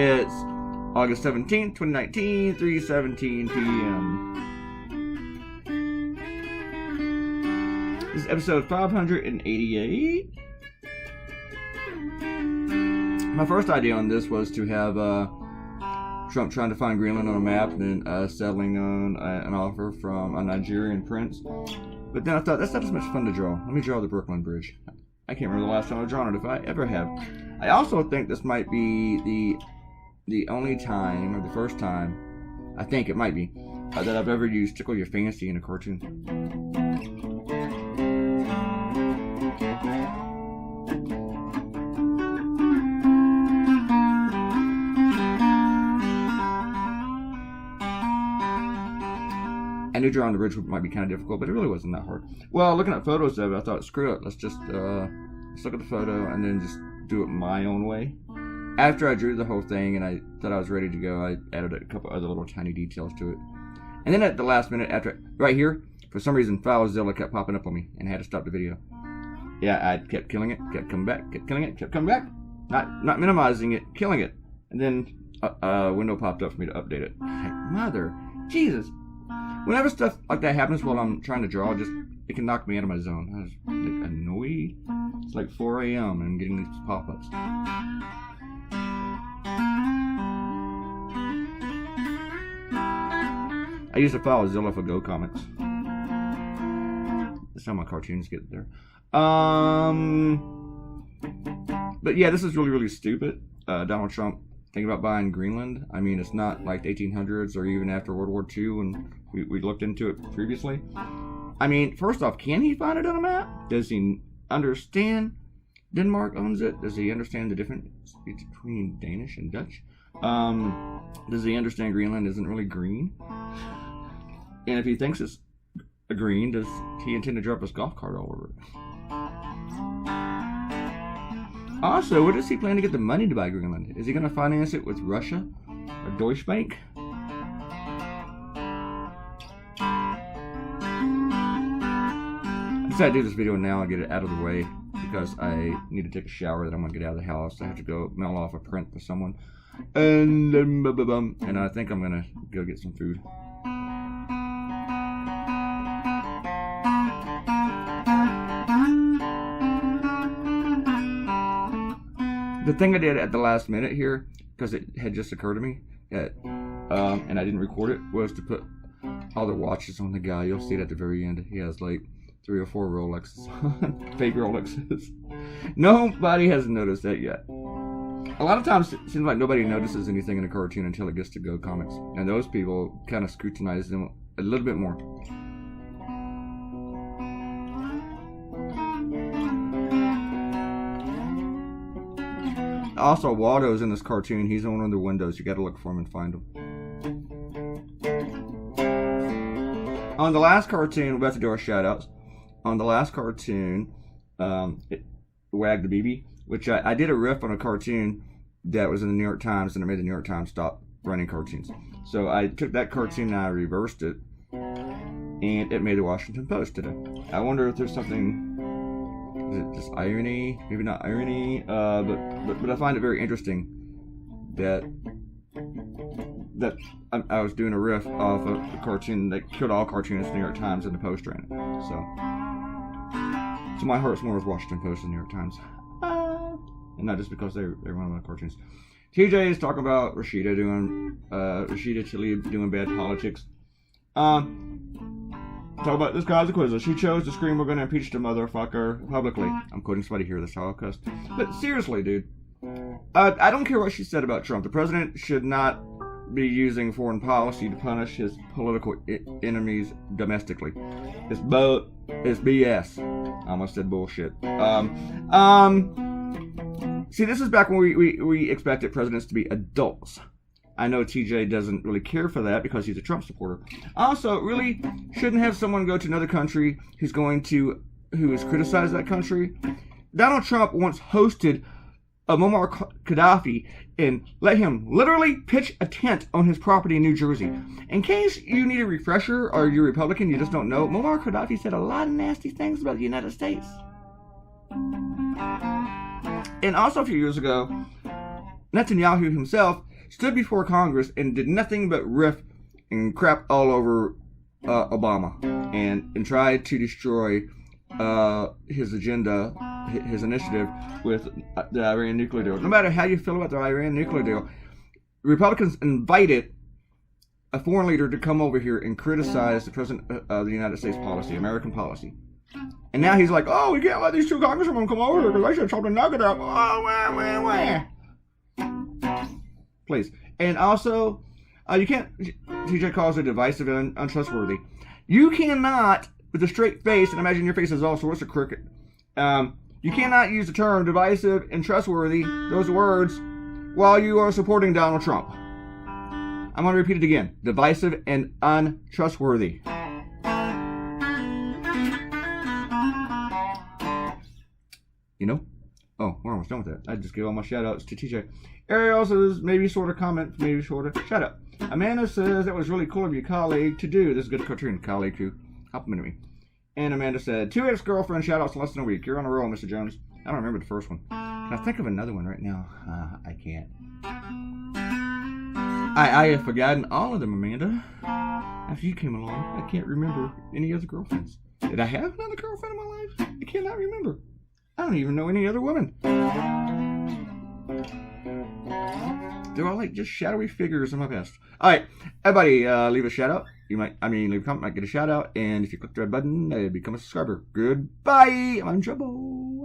It's August 17th, 2019, 3:17 p.m. This is episode 588. My first idea on this was to have Trump trying to find Greenland on a map and then settling on an offer from a Nigerian prince. But then I thought, that's not as much fun to draw. Let me draw the Brooklyn Bridge. I can't remember the last time I've drawn it, if I ever have. I also think this might be the only time, or the first time, I think it might be, that I've ever used Tickle Your Fancy in a cartoon. I knew drawing the bridge might be kind of difficult, but it really wasn't that hard. Well, looking at photos of it, I thought, screw it, let's just let's look at the photo and then just do it my own way. After I drew the whole thing and I thought I was ready to go, I added a couple other little tiny details to it. And then at the last minute, after right here, for some reason, FileZilla kept popping up on me and I had to stop the video. Yeah, I kept killing it, kept coming back, kept killing it, kept coming back. Not minimizing it, killing it. And then a window popped up for me to update it. Like, mother, Jesus. Whenever stuff like that happens while I'm trying to draw, it can knock me out of my zone. I was like annoyed. It's like 4 a.m. and I'm getting these pop-ups. I use the FileZilla for Go Comics. That's how my cartoons get there. But yeah, this is really, really stupid. Donald Trump thinking about buying Greenland. I mean, it's not like the 1800s or even after World War II, and we looked into it previously. I mean, first off, can he find it on a map? Does he understand Denmark owns it? Does he understand the difference between Danish and Dutch? Does he understand Greenland isn't really green? And if he thinks it's a green, does he intend to drop his golf cart all over it? Also, where does he plan to get the money to buy Greenland? Is he going to finance it with Russia or Deutsche Bank? I decided to do this video now and get it out of the way because I need to take a shower that I'm going to get out of the house. I have to go mail off a print for someone. And I think I'm going to go get some food. The thing I did at the last minute here, because it had just occurred to me, that, and I didn't record it, was to put all the watches on the guy. You'll see it at the very end. He has like 3 or 4 Rolexes on, fake Rolexes. Nobody has noticed that yet. A lot of times it seems like nobody notices anything in a cartoon until it gets to Go Comics. And those people kind of scrutinize them a little bit more. Also, Waldo's in this cartoon. He's on one of the windows. You got to look for him and find him. On the last cartoon, we're about to do our shout-outs. On the last cartoon, Wag the BB, which I did a riff on a cartoon that was in the New York Times, and it made the New York Times stop running cartoons. So I took that cartoon and I reversed it, and it made the Washington Post today. I wonder if there's something... Is it just irony? Maybe not irony, but I find it very interesting that I was doing a riff off of a cartoon that killed all cartoonists in the New York Times and the Post ran it. So my heart's more with Washington Post than the New York Times, and not just because they're one of my cartoons. TJ is talking about Rashida Tlaib doing bad politics. Talk about this guy's acquittal. She chose to scream, "We're going to impeach the motherfucker" publicly. I'm quoting somebody here, that's how I'll cuss. But seriously, dude. I don't care what she said about Trump. The president should not be using foreign policy to punish his political enemies domestically. It's BS. I almost said bullshit. See, this is back when we expected presidents to be adults. I know TJ doesn't really care for that because he's a Trump supporter. Also, really shouldn't have someone go to another country who has criticized that country. Donald Trump once hosted Muammar Gaddafi and let him literally pitch a tent on his property in New Jersey. In case you need a refresher or you're Republican, you just don't know, Muammar Gaddafi said a lot of nasty things about the United States. And also a few years ago, Netanyahu himself stood before Congress and did nothing but riff and crap all over Obama and tried to destroy his agenda, his initiative with the Iran nuclear deal. No matter how you feel about the Iran nuclear deal, Republicans invited a foreign leader to come over here and criticize the President of the United States policy, American policy. And now he's like, oh, we can't let these two congressmen come over here because they should chop the nugget up. Oh, wah. Please. And also, you can't, TJ calls it divisive and untrustworthy. You cannot, with a straight face, and imagine your face is all sorts of crooked, you cannot use the term divisive and trustworthy, those words, while you are supporting Donald Trump. I'm going to repeat it again. Divisive and untrustworthy. You know? Oh, we're almost done with that. I just give all my shout outs to TJ. Ariel says, maybe sort of comment, maybe sort of shout out. Amanda says, that was really cool of your colleague to do. This is a good cartoon, colleague who complimented me. And Amanda said, 2 ex-girlfriend shout outs in less than a week. You're on a roll, Mr. Jones. I don't remember the first one. Can I think of another one right now? I can't. I have forgotten all of them, Amanda. After you came along, I can't remember any other girlfriends. Did I have another girlfriend in my life? I cannot remember. I don't even know any other women. They're all like just shadowy figures in my past. All right, everybody, leave a shout out. Leave a comment, might get a shout out. And if you click the red button, become a subscriber. Goodbye. I'm in trouble.